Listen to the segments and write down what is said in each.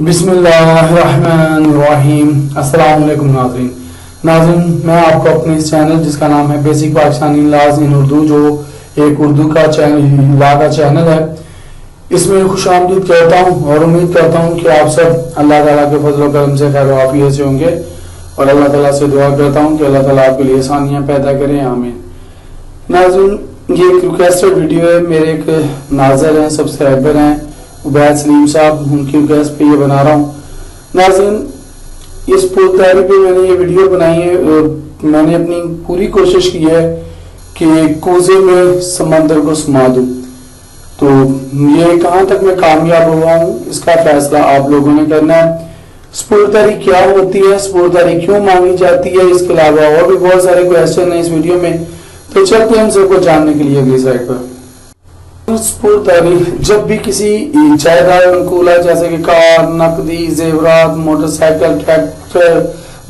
बिस्मिल्लाहिर्रहमानिर्रहीम। अस्सलाम वालेकुम नाज़रीन, मैं आपको अपने इस चैनल जिसका नाम है बेसिक पाकिस्तानी लॉज इन उर्दू, जो एक उर्दू का चैनल है, इसमें खुशामदीद कहता हूँ और उम्मीद करता हूँ कि आप सब अल्लाह ताला के फजल और करम से खैर आफियत से होंगे और अल्लाह ताला से दुआ करता हूँ कि अल्लाह ताला आपके लिए आसानियाँ पैदा करें, आमीन। नाज़रीन, ये एक रिक्वेस्टेड वीडियो है, मेरे एक नाज़र हैं, सब्सक्राइबर हैं उबैद सलीम साहब, उनकी रिक्वेस्ट पे ये बना रहा हूँ। नाज़रीन, इस पुरतारी पे मैंने ये वीडियो बनाई है। मैंने अपनी पूरी कोशिश की है कि कोसे में समंदर को समा दूं, तो ये कहाँ तक मैं कामयाब हुआ हूँ इसका फैसला आप लोगों ने करना है। स्पुरतारी क्या होती है, स्पुरतारी क्यों मांगी जाती है, इसके अलावा और भी बहुत सारे क्वेश्चन हैं इस वीडियो में, तो चलते हैं हम सबको जानने के लिए अगली साइड पर। स्पुरतारी जब भी किसी जायदाद अनुकूला जैसे कि कार, नकदी, जेवरात, मोटरसाइकिल, ट्रैक्टर,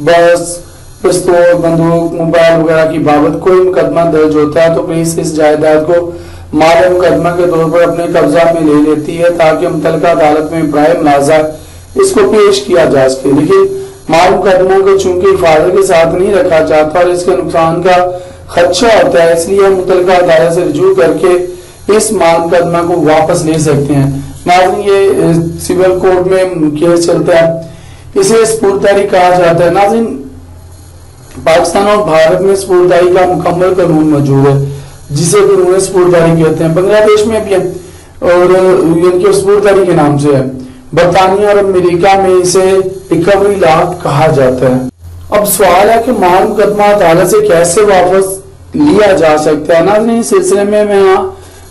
बस, पिस्तौल, बंदूक, मोबाइल वगैरह की बाबत कोई मुकदमा दर्ज होता है तो पुलिस इस जायदाद को माल मुकदमा के तौर पर अपने कब्जा में ले लेती है ताकि मुतल्लिका अदालत में बराए मुलाजा इसको पेश किया जा सके। लेकिन माल मुकदमा को चूंकि हिफाजत के साथ नहीं रखा जाता और इसके नुकसान का खदशा होता है, इसलिए हम मुतल्लिका अदालत से रुजू करके इस माल मुकदमा को वापस ले सकते हैं। नाज़रीन, ये सिविल कोर्ट में केस चलता है, इसे स्पुरतारी कहा जाता है। नाज़रीन, पाकिस्तान और भारत में स्पुरतारी का मुकम्मल कानून मौजूद है जिसे कानून स्पुरतारी कहते हैं। बांग्लादेश में भी है और इनके स्पुरतारी के नाम से है। बरतानिया और अमेरिका में इसे रिकवरी लॉ कहा जाता है। अब सवाल है कि माल मुकदमा अदालत से कैसे वापस लिया जा सकता है। नाज़रीन, इस सिलसिले में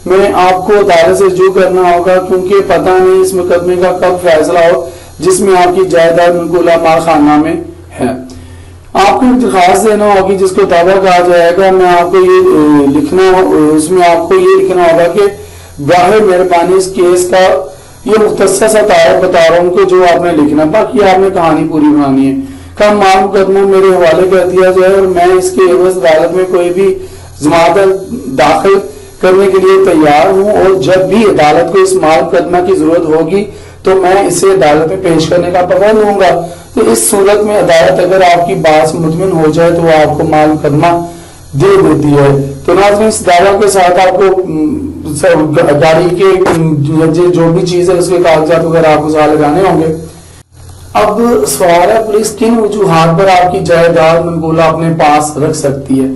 मैं आपको अदालत से रुजू करना होगा क्योंकि पता नहीं इस मुकदमे का कब फैसला हो जिसमें आपकी जायदाद मनकूला माल खाना में है। आपको एक दरखास्त देना होगी जिसको दावा कहा जाएगा। मैं आपको ये लिखना, उसमें आपको ये लिखना होगा कि बाहर मेहरबानी इस केस का ये मुख्तसर सा तारीख बता रहा हूँ कि जो आपने लिखना, बाकी आपने कहानी पूरी बनानी है। कम माल मुकदमा मेरे हवाले कर दिया जाए और मैं इसके एवज अदालत में कोई भी जमानत दाखिल करने के लिए तैयार हूं और जब भी अदालत को इस माल मुकदमा की जरूरत होगी तो मैं इसे अदालत में पेश करने का पाबंद होऊंगा। तो इस सूरत में अदालत अगर आपकी बात से मुतमिन हो जाए तो वो आपको माल मुकदमा दे देती है। तो नाज़रीन, इस दावा के साथ आपको गाड़ी के जो भी चीज है उसके कागजात वगैरह आपको साथ लगाने होंगे। अब सवाल है, पुलिस किन वजूहात पर आपकी जायदाद मनकूला अपने पास रख सकती है।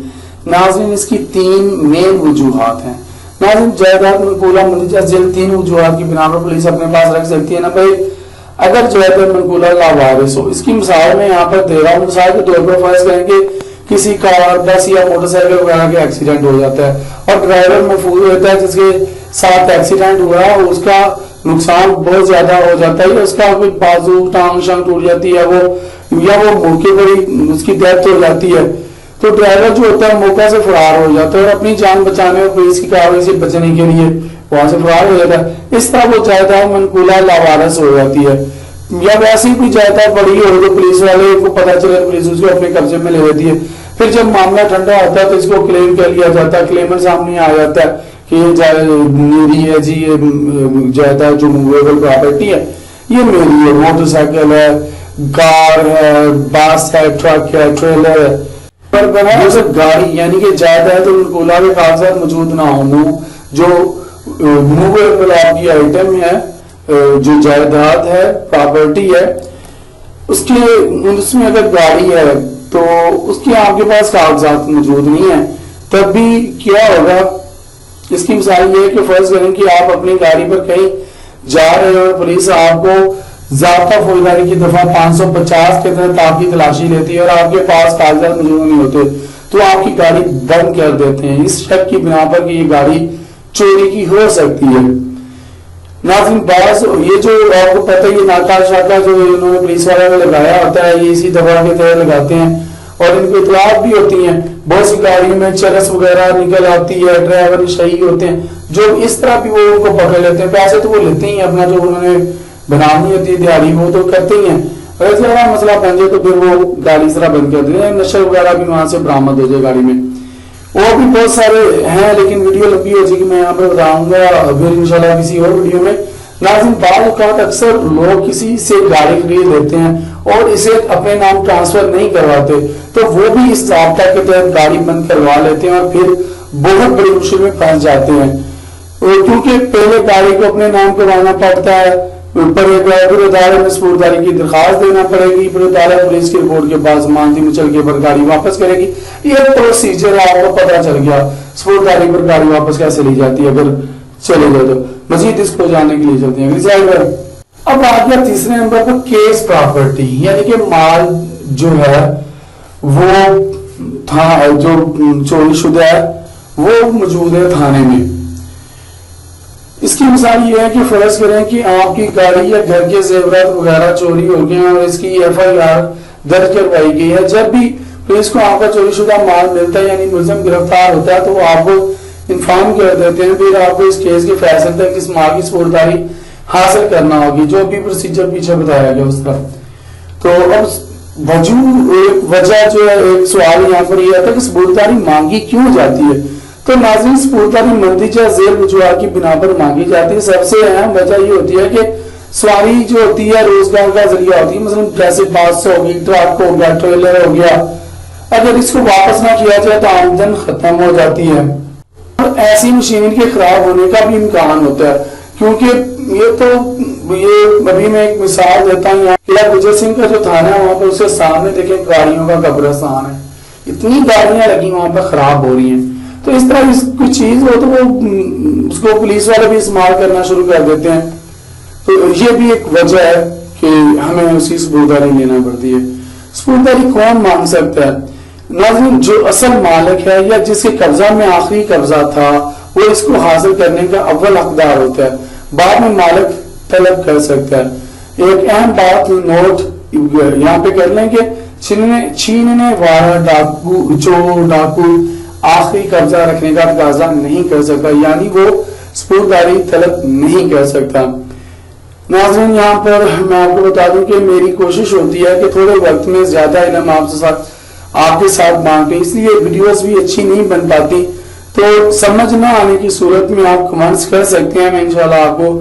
नाज़रीन, इसकी तीन मेन वजूहात हैं। नाज़रीन, जायदाद मनकूला मुंतजर जेल तीन वजूहात की बिना पर पुलिस अपने पास रख सकती है। नंबर एक, अगर जायदाद मनकूला लावारिस हो। इसकी मिसाल मैं यहाँ पर दे रहा हूँ। मिसाल के तौर पर फर्ज करें कि किसी कार, बस या मोटरसाइकिल वगैरह के एक्सीडेंट हो जाता है और ड्राइवर महफूज होता है जिसके साथ एक्सीडेंट हुआ है, उसका नुकसान बहुत ज्यादा हो जाता है, उसका कोई बाजू, टांग शांग टूट जाती है, वो मौके पर ही उसकी डेथ हो जाती है, तो ड्राइवर जो होता है मौका से फरार हो जाता है और अपनी जान बचाने और पुलिस की कार्रवाई से बचने के लिए वहां से फरार हो जाता है। इस तरह वो जायदाद मनकूला लावारिस हो जाती है। या वैसे ही कोई जायदाद पड़ी हो तो पुलिस वाले को पता चले, पुलिस उसको अपने कब्जे में ले लेती है। फिर जब मामला ठंडा होता है तो इसको क्लेम कर लिया जाता है, क्लेमर सामने आ जाता है कि ये मेरी है जी, ये जायदाद जो मूवेबल प्रॉपर्टी है ये मेरी है, मोटरसाइकिल है, कार है, बस है, ट्रक है, ट्रेलर है। पर गाड़ी यानी कि जायदाद मनकूला के कागजात मौजूद ना हो, जो मूवेबल आपकी आइटम है, जो जायदाद है, प्रॉपर्टी है, उसमें अगर गाड़ी है तो उसके आपके पास कागजात मौजूद नहीं है, तब भी क्या होगा। इसकी मिसाल ये है कि फर्ज करें कि आप अपनी गाड़ी पर कहीं जा रहे हो और पुलिस आपको ज़ाब्ता फौजदारी की दफा 550 के तहत आपकी तलाशी लेती है और आपके पास कागजात मौजूद नहीं होते तो आपकी गाड़ी बंद कर देते हैं इस शक की बिना पर कि ये गाड़ी चोरी की हो सकती है। नाज़रीन, बास ये जो आपको पता है ये नाका शाका जो इन्होंने पुलिस वाले ने लगाया होता है, ये इसी दफा के तहत लगाते हैं और इनको इतलात भी होती हैं। बहुत सी गाड़ियों में चरस वगैरह निकल आती है, ड्राइवर सही होते हैं, जो इस तरह भी वो उनको पकड़ लेते हैं। पैसे तो वो लेते ही अपना जो उन्होंने बनानी होती है दिहाड़ी वो तो करते ही हैं, अगर ज्यादा मसला बन जाए तो फिर वो गाड़ी इस तरह बंद कर देते हैं, नशा वगैरह भी वहां से बरामद हो जाए गाड़ी में। और भी बहुत सारे हैं लेकिन वीडियो लंबी हो जाएगी, मैं यहाँ पर बताऊंगा फिर इंशाल्लाह किसी और वीडियो में। नाज़रीन, बाज़ औक़ात अक्सर लोग किसी से गाड़ी खरीद लेते हैं और इसे अपने नाम ट्रांसफर नहीं करवाते, तो वो भी इस ज़ाब्ता के तहत गाड़ी बंद करवा लेते हैं और फिर बहुत बड़ी मुश्किल में फंस जाते हैं, क्योंकि पहले गाड़ी को अपने नाम करवाना पड़ता है, फिर अदालत में स्पुर्दारी की दरखास्त देना पड़ेगी, फिर अदालत पुलिस की रिपोर्ट के बाद जमानती मुचलके पर गाड़ी वापस करेगी। ये प्रोसीजर आपको पता चल गया, स्पुर्दारी पर गाड़ी वापस कैसे ली जाती है अगर चले जाए तो। मजीद इसको जानने के लिए चलते हैं अगली स्लाइड पर। अब आ गया तीसरे नंबर पर केस प्रॉपर्टी, यानी कि माल जो है वो था जो चोरी शुदा है वो मौजूद है थाने में। इसकी मिसाल ये है कि फर्ज करें कि आपकी गाड़ी या घर के जेवरात वगैरह चोरी हो गए और इसकी FIR दर्ज करवाई गई है। जब भी पुलिस को आपका चोरी शुदा माल मिलता है यानी मुलजिम गिरफ्तार होता है तो वो आपको इन्फॉर्म कर देते हैं, फिर आपको इस केस के फैसले तक इस माल की स्पुर्दारी हासिल करना होगी, जो भी प्रोसीजर पीछे बताया गया उस तरह। तो अब वजह जो है, एक सवाल यहाँ पर यह आता है कि स्पुर्दारी मांगी क्यों जाती है। तो नाज़रीन, स्पुर्दारी मंदीजा झेल रुजवा की बिना पर मांगी जाती है। सबसे अहम वजह ये होती है कि सवारी जो होती है रोजगार का जरिया होती है, मतलब जैसे बस होगी, ट्रक हो गया, ट्रेलर हो गया, अगर इसको वापस ना किया जाए तो आमदन खत्म हो जाती है और ऐसी मशीन के खराब होने का भी इम्कान होता है। क्योंकि ये अभी मैं एक मिसाल देता हूँ, यहाँ गुजर सिंह का जो थाना है वहां पर उसके सामने देखें गाड़ियों का कब्रिस्तान है, इतनी गाड़ियां लगी वहां पर खराब हो रही हैं। तो इस तरह कोई चीज हो तो वो उसको पुलिस वाले भी इस्तेमाल करना शुरू कर देते हैं। तो ये भी एक वजह है कि हमें उसकी स्पुर्दारी लेना पड़ती है। स्पुर्दारी कौन मांग सकता है? नाज़रीन, जो असल मालिक है या जिसके कब्जा में आखिरी कब्जा था वो इसको हासिल करने का अव्वल हकदार होता है, बाद में मालिक तलब कर सकता है। एक अहम बात नोट यहाँ पे कर लें कि छीनने वाला डाकू आखिरी कब्जा रखने का तकाजा नहीं कर सकता, यानी वो स्पुर्दारी तलब नहीं कर सकता। नाज़रीन, यहाँ पर मैं आपको बता दूं कि मेरी कोशिश होती है कि थोड़े वक्त में ज्यादा इल्म आपके साथ बांटें, इसलिए वीडियोस भी अच्छी नहीं बन पाती। तो समझ ना आने की सूरत में आप कमेंट्स कर सकते हैं, मैं इंशाल्लाह आपको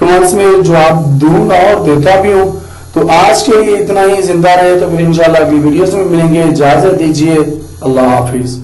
कमेंट्स में जवाब दूंगा और देता भी हूँ। तो आज के लिए इतना ही, जिंदा रहे तो फिर इंशाल्लाह अगली वीडियोस में मिलेंगे। इजाजत दीजिए, अल्लाह हाफिज।